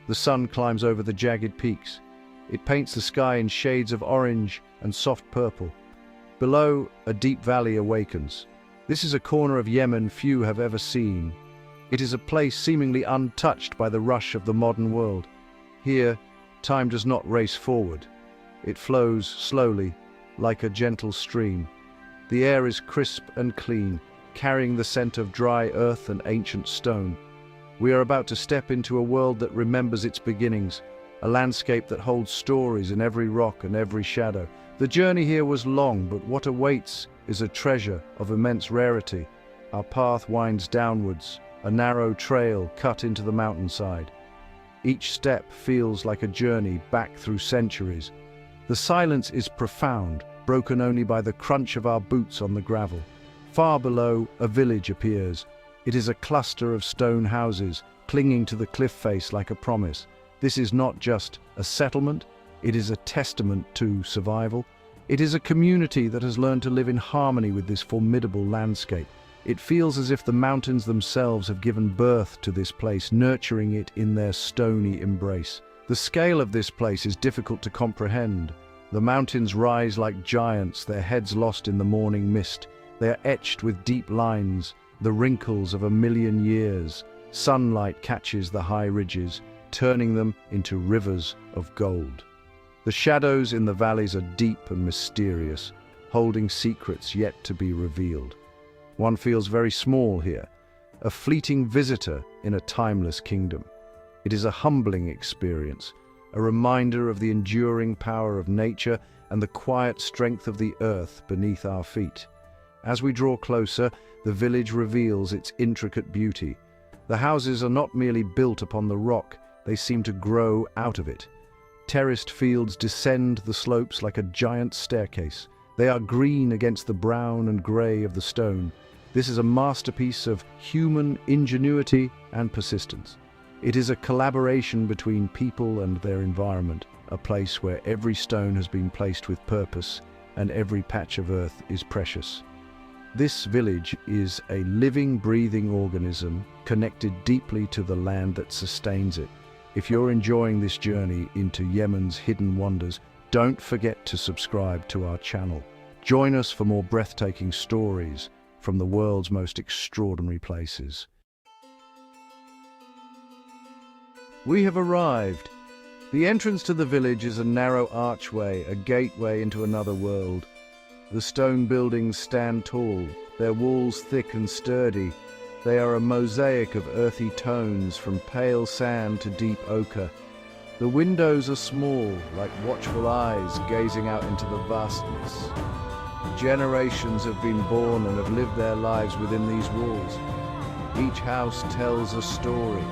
The sun climbs over the jagged peaks. It paints the sky in shades of orange and soft purple. Below, a deep valley awakens. This is a corner of Yemen few have ever seen. It is a place seemingly untouched by the rush of the modern world. Here, time does not race forward. It flows slowly, like a gentle stream. The air is crisp and clean, carrying the scent of dry earth and ancient stone. We are about to step into a world that remembers its beginnings, a landscape that holds stories in every rock and every shadow. The journey here was long, but what awaits is a treasure of immense rarity. Our path winds downwards, a narrow trail cut into the mountainside. Each step feels like a journey back through centuries. The silence is profound, broken only by the crunch of our boots on the gravel. Far below, a village appears. It is a cluster of stone houses, clinging to the cliff face like a promise. This is not just a settlement, it is a testament to survival. It is a community that has learned to live in harmony with this formidable landscape. It feels as if the mountains themselves have given birth to this place, nurturing it in their stony embrace. The scale of this place is difficult to comprehend. The mountains rise like giants, their heads lost in the morning mist. They are etched with deep lines, the wrinkles of 1,000,000 years. Sunlight catches the high ridges, turning them into rivers of gold. The shadows in the valleys are deep and mysterious, holding secrets yet to be revealed. One feels very small here, a fleeting visitor in a timeless kingdom. It is a humbling experience, a reminder of the enduring power of nature and the quiet strength of the earth beneath our feet. As we draw closer, the village reveals its intricate beauty. The houses are not merely built upon the rock, they seem to grow out of it. Terraced fields descend the slopes like a giant staircase. They are green against the brown and grey of the stone. This is a masterpiece of human ingenuity and persistence. It is a collaboration between people and their environment, a place where every stone has been placed with purpose and every patch of earth is precious. This village is a living, breathing organism connected deeply to the land that sustains it. If you're enjoying this journey into Yemen's hidden wonders, don't forget to subscribe to our channel. Join us for more breathtaking stories from the world's most extraordinary places. We have arrived. The entrance to the village is a narrow archway, a gateway into another world. The stone buildings stand tall, their walls thick and sturdy. They are a mosaic of earthy tones, from pale sand to deep ochre. The windows are small, like watchful eyes gazing out into the vastness. Generations have been born and have lived their lives within these walls. Each house tells a story,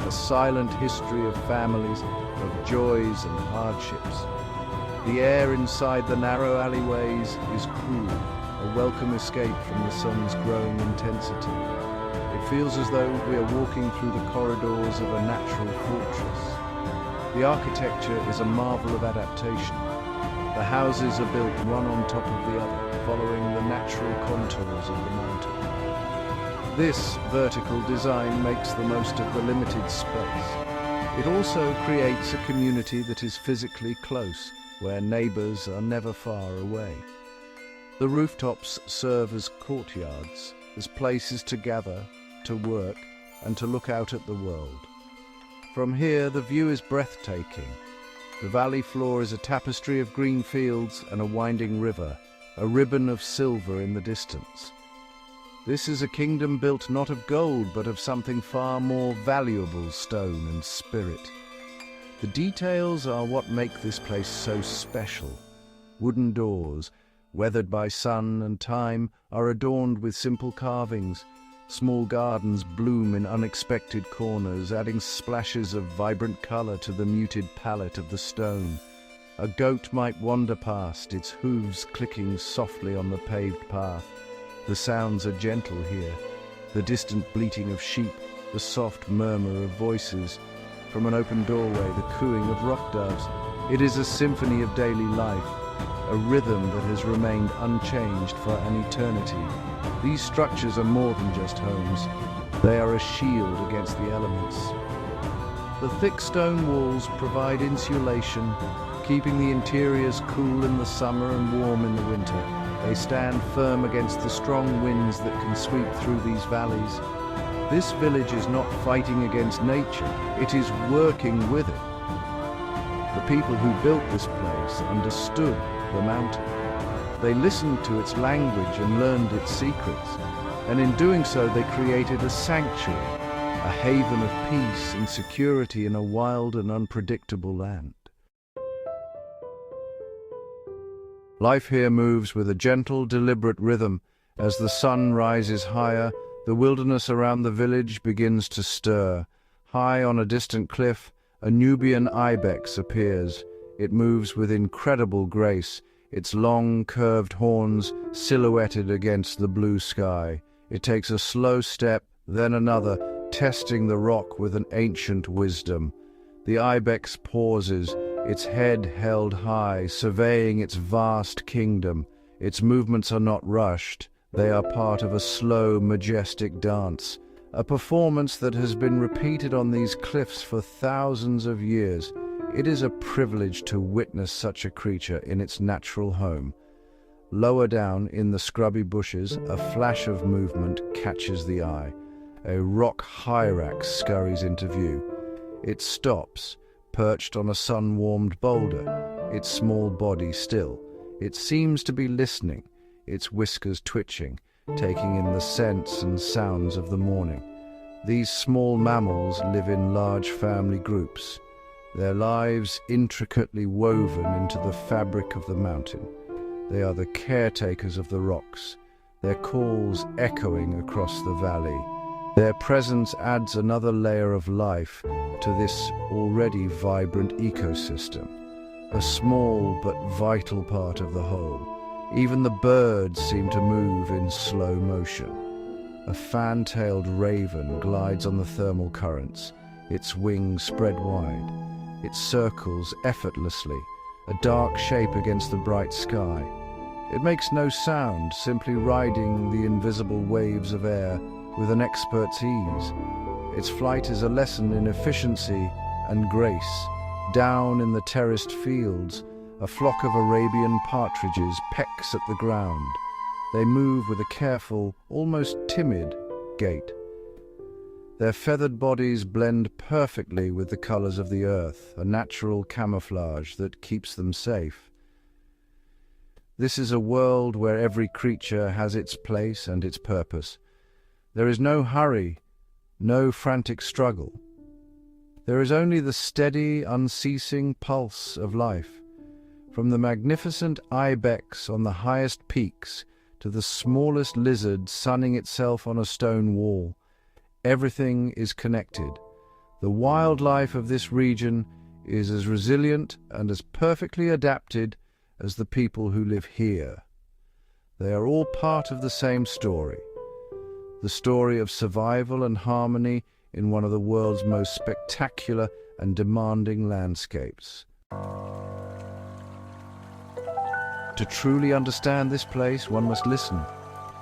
a silent history of families, of joys and hardships. The air inside the narrow alleyways is cool, a welcome escape from the sun's growing intensity. It feels as though we are walking through the corridors of a natural fortress. The architecture is a marvel of adaptation. The houses are built one on top of the other, following the natural contours of the mountain. This vertical design makes the most of the limited space. It also creates a community that is physically close, where neighbors are never far away. The rooftops serve as courtyards, as places to gather, to work, and to look out at the world. From here, the view is breathtaking. The valley floor is a tapestry of green fields and a winding river, a ribbon of silver in the distance. This is a kingdom built not of gold, but of something far more valuable, stone and spirit. The details are what make this place so special. Wooden doors, weathered by sun and time, are adorned with simple carvings. Small gardens bloom in unexpected corners, adding splashes of vibrant color to the muted palette of the stone. A goat might wander past, its hooves clicking softly on the paved path. The sounds are gentle here, the distant bleating of sheep, the soft murmur of voices. From an open doorway, the cooing of rock doves. It is a symphony of daily life, a rhythm that has remained unchanged for an eternity. These structures are more than just homes. They are a shield against the elements. The thick stone walls provide insulation, keeping the interiors cool in the summer and warm in the winter. They stand firm against the strong winds that can sweep through these valleys. This village is not fighting against nature, it is working with it. The people who built this place understood the mountain. They listened to its language and learned its secrets, and in doing so they created a sanctuary, a haven of peace and security in a wild and unpredictable land. Life here moves with a gentle, deliberate rhythm. As the sun rises higher, the wilderness around the village begins to stir. High on a distant cliff, a Nubian ibex appears. It moves with incredible grace, its long, curved horns silhouetted against the blue sky. It takes a slow step, then another, testing the rock with an ancient wisdom. The ibex pauses, its head held high, surveying its vast kingdom. Its movements are not rushed. They are part of a slow, majestic dance, a performance that has been repeated on these cliffs for thousands of years. It is a privilege to witness such a creature in its natural home. Lower down, in the scrubby bushes, a flash of movement catches the eye. A rock hyrax scurries into view. It stops, perched on a sun-warmed boulder, its small body still. It seems to be listening, its whiskers twitching, taking in the scents and sounds of the morning. These small mammals live in large family groups, their lives intricately woven into the fabric of the mountain. They are the caretakers of the rocks, their calls echoing across the valley. Their presence adds another layer of life to this already vibrant ecosystem, a small but vital part of the whole. Even the birds seem to move in slow motion. A fan-tailed raven glides on the thermal currents, its wings spread wide. It circles effortlessly, a dark shape against the bright sky. It makes no sound, simply riding the invisible waves of air with an expert's ease. Its flight is a lesson in efficiency and grace. Down in the terraced fields, a flock of Arabian partridges pecks at the ground. They move with a careful, almost timid gait. Their feathered bodies blend perfectly with the colors of the earth, a natural camouflage that keeps them safe. This is a world where every creature has its place and its purpose. There is no hurry, no frantic struggle. There is only the steady, unceasing pulse of life. From the magnificent ibex on the highest peaks to the smallest lizard sunning itself on a stone wall, everything is connected. The wildlife of this region is as resilient and as perfectly adapted as the people who live here. They are all part of the same story, the story of survival and harmony in one of the world's most spectacular and demanding landscapes. To truly understand this place, one must listen.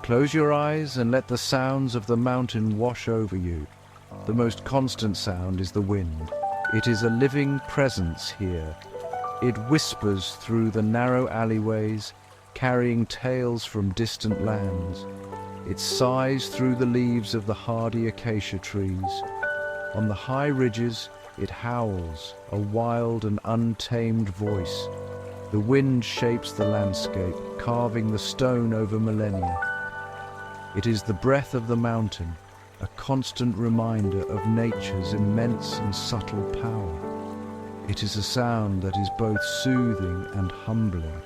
Close your eyes and let the sounds of the mountain wash over you. The most constant sound is the wind. It is a living presence here. It whispers through the narrow alleyways, carrying tales from distant lands. It sighs through the leaves of the hardy acacia trees. On the high ridges, it howls, a wild and untamed voice. The wind shapes the landscape, carving the stone over millennia. It is the breath of the mountain, a constant reminder of nature's immense and subtle power. It is a sound that is both soothing and humbling.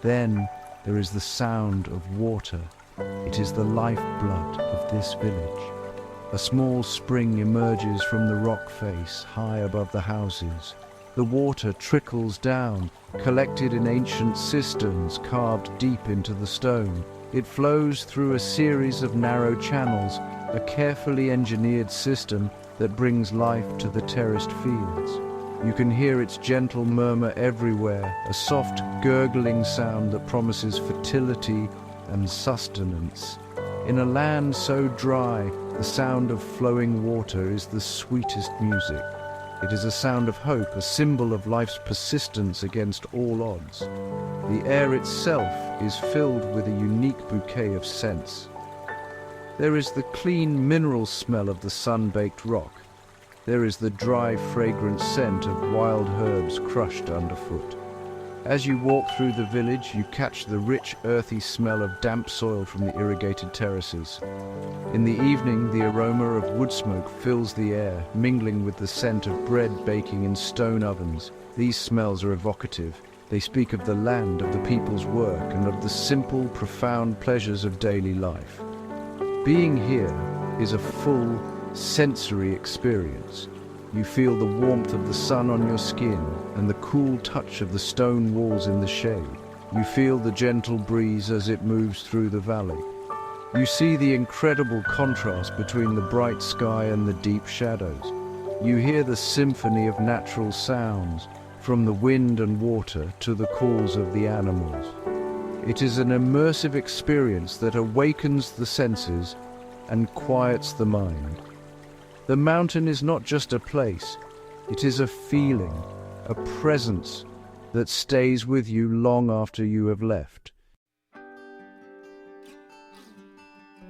Then there is the sound of water. It is the lifeblood of this village. A small spring emerges from the rock face high above the houses. The water trickles down, collected in ancient cisterns carved deep into the stone. It flows through a series of narrow channels, a carefully engineered system that brings life to the terraced fields. You can hear its gentle murmur everywhere, a soft, gurgling sound that promises fertility and sustenance. In a land so dry, the sound of flowing water is the sweetest music. It is a sound of hope, a symbol of life's persistence against all odds. The air itself is filled with a unique bouquet of scents. There is the clean mineral smell of the sun-baked rock. There is the dry, fragrant scent of wild herbs crushed underfoot. As you walk through the village, you catch the rich, earthy smell of damp soil from the irrigated terraces. In the evening, the aroma of wood smoke fills the air, mingling with the scent of bread baking in stone ovens. These smells are evocative. They speak of the land, of the people's work, and of the simple, profound pleasures of daily life. Being here is a full, sensory experience. You feel the warmth of the sun on your skin and the cool touch of the stone walls in the shade. You feel the gentle breeze as it moves through the valley. You see the incredible contrast between the bright sky and the deep shadows. You hear the symphony of natural sounds, from the wind and water to the calls of the animals. It is an immersive experience that awakens the senses and quiets the mind. The mountain is not just a place, it is a feeling, a presence that stays with you long after you have left.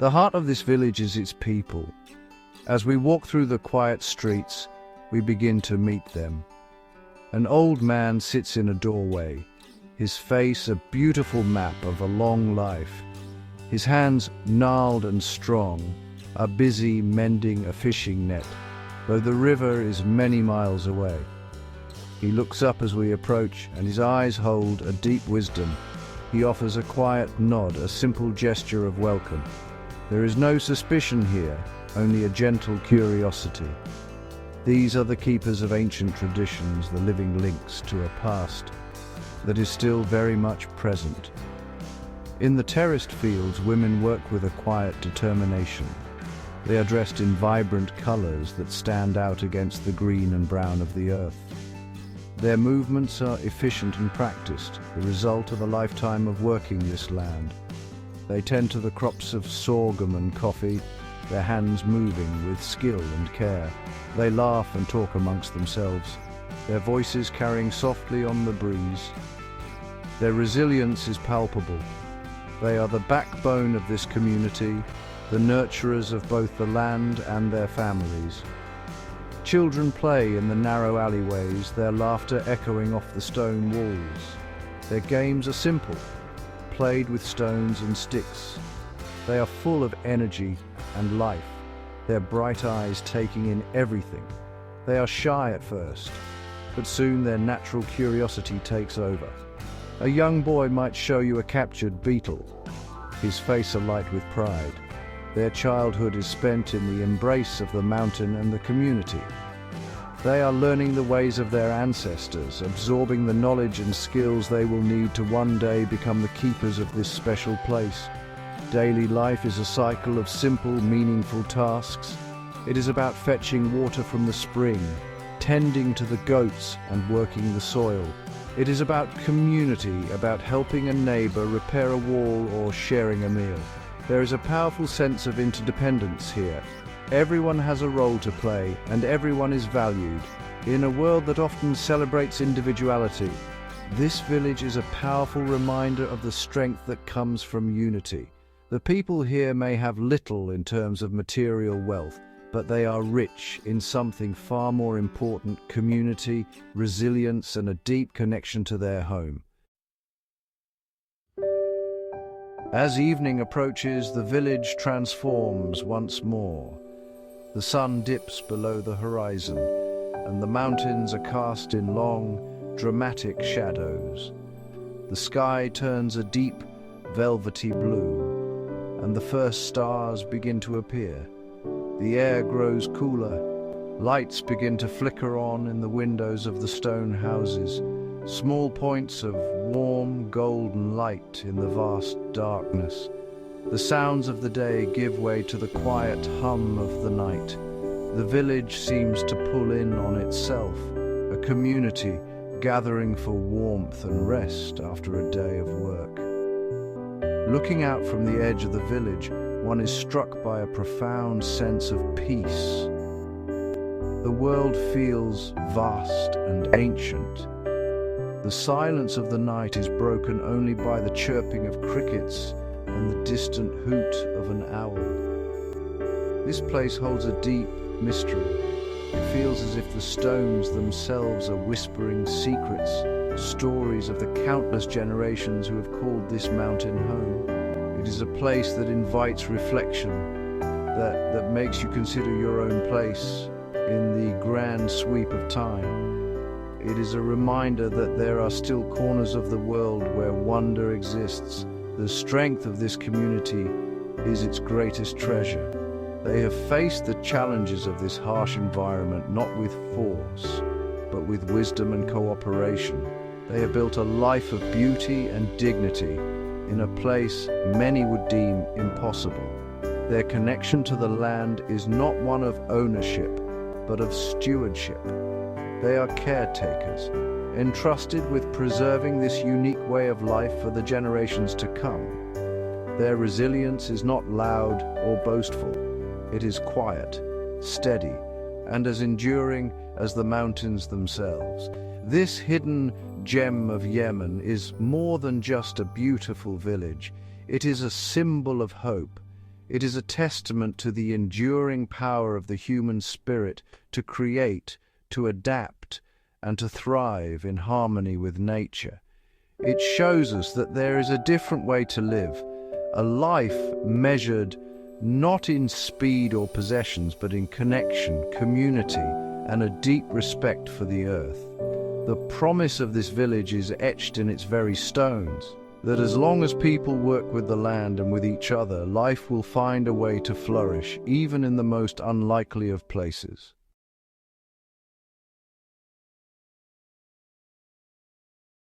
The heart of this village is its people. As we walk through the quiet streets, we begin to meet them. An old man sits in a doorway, his face a beautiful map of a long life. His hands, gnarled and strong, are busy mending a fishing net, though the river is many miles away. He looks up as we approach, and his eyes hold a deep wisdom. He offers a quiet nod, a simple gesture of welcome. There is no suspicion here, only a gentle curiosity. These are the keepers of ancient traditions, the living links to a past that is still very much present. In the terraced fields, women work with a quiet determination. They are dressed in vibrant colors that stand out against the green and brown of the earth. Their movements are efficient and practiced, the result of a lifetime of working this land. They tend to the crops of sorghum and coffee, their hands moving with skill and care. They laugh and talk amongst themselves, their voices carrying softly on the breeze. Their resilience is palpable. They are the backbone of this community, the nurturers of both the land and their families. Children play in the narrow alleyways, their laughter echoing off the stone walls. Their games are simple, played with stones and sticks. They are full of energy and life, their bright eyes taking in everything. They are shy at first, but soon their natural curiosity takes over. A young boy might show you a captured beetle, his face alight with pride. Their childhood is spent in the embrace of the mountain and the community. They are learning the ways of their ancestors, absorbing the knowledge and skills they will need to one day become the keepers of this special place. Daily life is a cycle of simple, meaningful tasks. It is about fetching water from the spring, tending to the goats and working the soil. It is about community, about helping a neighbor repair a wall or sharing a meal. There is a powerful sense of interdependence here. Everyone has a role to play, and everyone is valued. In a world that often celebrates individuality, this village is a powerful reminder of the strength that comes from unity. The people here may have little in terms of material wealth, but they are rich in something far more important: community, resilience, and a deep connection to their home. As evening approaches, the village transforms once more. The sun dips below the horizon, and the mountains are cast in long, dramatic shadows. The sky turns a deep, velvety blue, and the first stars begin to appear. The air grows cooler. Lights begin to flicker on in the windows of the stone houses, small points of warm, golden light in the vast darkness. The sounds of the day give way to the quiet hum of the night. The village seems to pull in on itself, a community gathering for warmth and rest after a day of work. Looking out from the edge of the village, one is struck by a profound sense of peace. the world feels vast and ancient. The silence of the night is broken only by the chirping of crickets and the distant hoot of an owl. This place holds a deep mystery. It feels as if the stones themselves are whispering secrets, stories of the countless generations who have called this mountain home. It is a place that invites reflection, that makes you consider your own place in the grand sweep of time. It is a reminder that there are still corners of the world where wonder exists. The strength of this community is its greatest treasure. They have faced the challenges of this harsh environment not with force, but with wisdom and cooperation. They have built a life of beauty and dignity in a place many would deem impossible. Their connection to the land is not one of ownership, but of stewardship. They are caretakers, entrusted with preserving this unique way of life for the generations to come. Their resilience is not loud or boastful. It is quiet, steady, and as enduring as the mountains themselves. This hidden gem of Yemen is more than just a beautiful village. It is a symbol of hope. It is a testament to the enduring power of the human spirit to create, to adapt, and to thrive in harmony with nature. It shows us that there is a different way to live, a life measured not in speed or possessions, but in connection, community, and a deep respect for the earth. The promise of this village is etched in its very stones, that as long as people work with the land and with each other, life will find a way to flourish, even in the most unlikely of places.